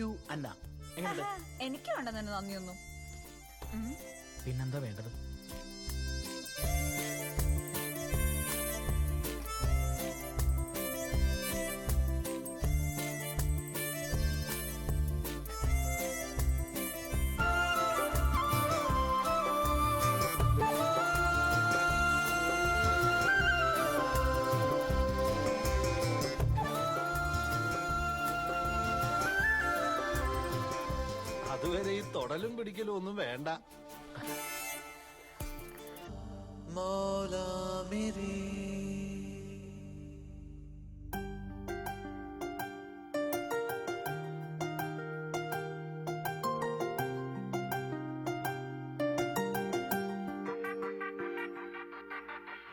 U അന്ന. എങ്ങനെയുണ്ട്? എനിക്ക് വേണ്ട തന്നെ നന്ദിയൊന്നും. പിന്നെന്താ വേണ്ടത്? അതുവരെ ഈ തൊടലും പിടിക്കലും ഒന്നും വേണ്ട. മൗലാ മേരേ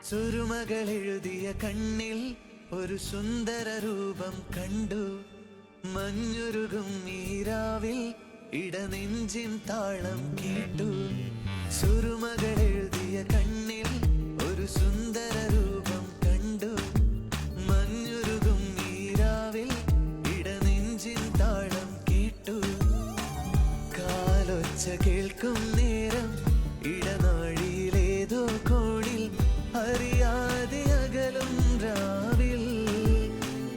സുരുമകൾ എഴുതിയ കണ്ണിൽ ഒരു സുന്ദര രൂപം കണ്ടു. മഞ്ഞുരുകും ഈരാവിൽ ഇടനെഞ്ചിൻ താളം കേട്ടു. സുരുമകൾ എഴുതിയ കണ്ണിൽ ഒരു സുന്ദര രൂപം കണ്ടു. മഞ്ഞുരുകും ഈരാവിൽ ഇടനെഞ്ചിൻ താളം കേട്ടു. കാലൊച്ച കേൾക്കും നേരം ഇടനാഴിയിലേതോ കോണിൽ അറിയാതെ അകലും രാവിൽ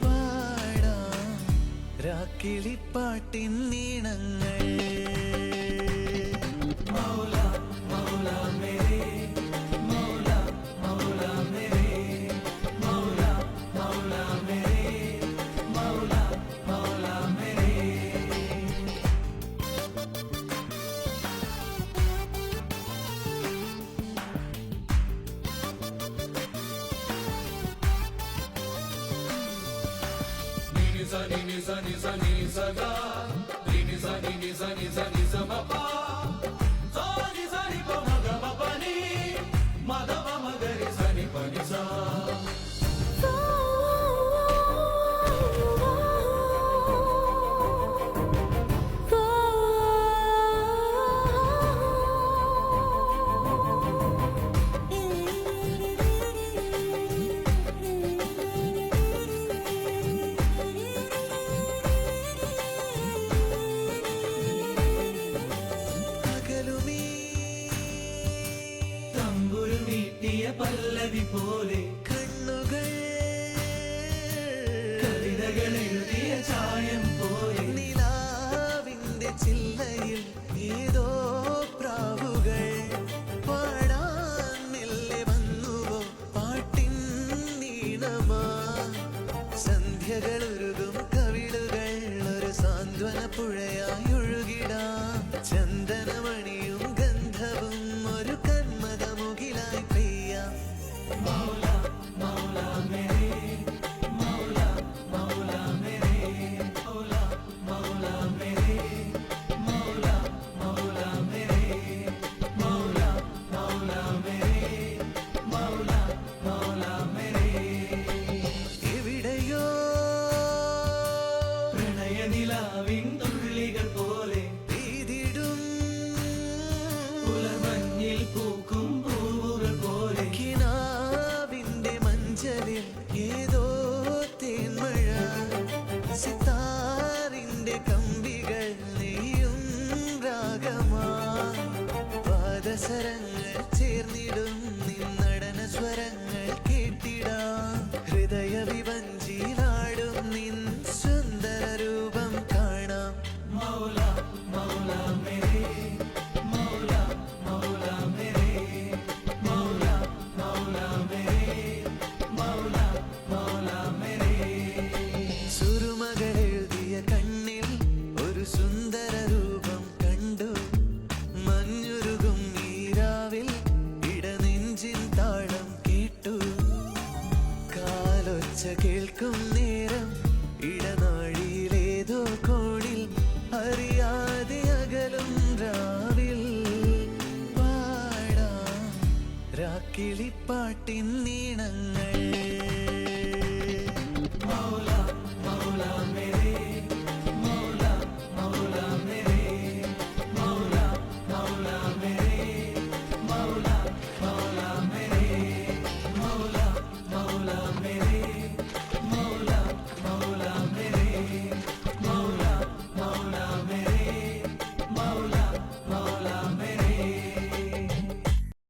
പാടാം രാക്കിളിപ്പാട്ടിൻ നീണങ്ങൾ. Maula Maula Mere Maula Maula Mere Maula Maula Mere Maula Maula Mere. Ni sa ni sa ga, ni sa ni sa ma pa, sa ni pa ma ga ma pa ni, ma da ma ga ri sa ni pa ni sa. പല്ലവി പോലെ കണ്ണുകൾ കവിതകൾ എഴുതിയ ചായം പോലെ നിലാവിന്റെ ചില്ലയിൽ ഏതോ പ്രാവുകൾ പാടാൻ മെല്ലെ വന്നുവോ പാട്ടിൻ നീണമാ. സന്ധ്യകൾ ഉരുകും കവിളുകൾ ഒരു സാന്ത്വന പുഴയായി ഒഴുകിടാം. ചന്ദനമണിയും ഗന്ധവും ഒരു കന്മതമുകിലായി പെയ്യാം. മൗലാ മൗലാ മേരേ മൗലാ മൗലാ മേരേ മൗലാ മൗലാ മേരേ മൗലാ മൗലാ മേരേ മൗലാ മൗലാ മേരേ മൗലാ മൗലാ മേരേ. എവിടെയോ പ്രണയനിലാവിൻ തുള്ളികൾ പോലെ പെയ്തിടും പുലർമഞ്ഞിൽ പൂക്കും പൂവുകൾ പോലെ കിനാവിന്റെ മഞ്ചലിൽ ഏതോ തേന്മഴ. സിത്താറിന്റെ കമ്പികൾ നെയ്യും രാഗമാ. പാദസരങ്ങൾ ചേർന്നിടും നിന്നടന സ്വരങ്ങൾ കേട്ടിടാം. ഹൃദയ വിവഞ്ചിയിലാടും നിൻ സുന്ദര രൂപം കാണാം. മൗലാ മൗലാ മേരേ മൗലാ മൗലാ മേരേ മൗലാ മൗലാ മേരേ മൗലാ മൗലാ മേരേ. സുരുമകൾ എഴുതിയ കണ്ണിൽ ഒരു സുന്ദര രൂപം കണ്ടു. മഞ്ഞുരുകും ഈരാവിൽ ഇടനെഞ്ചിൻ താളം കേട്ടു. കാലൊച്ച കേൾക്കും നേരം ഇടനാഴിയിലേതോ കോണിൽ അറിയാതെ അകലും രാവിൽ പാടാം രാക്കിളിപ്പാട്ടിൻ നീണങ്ങൾ.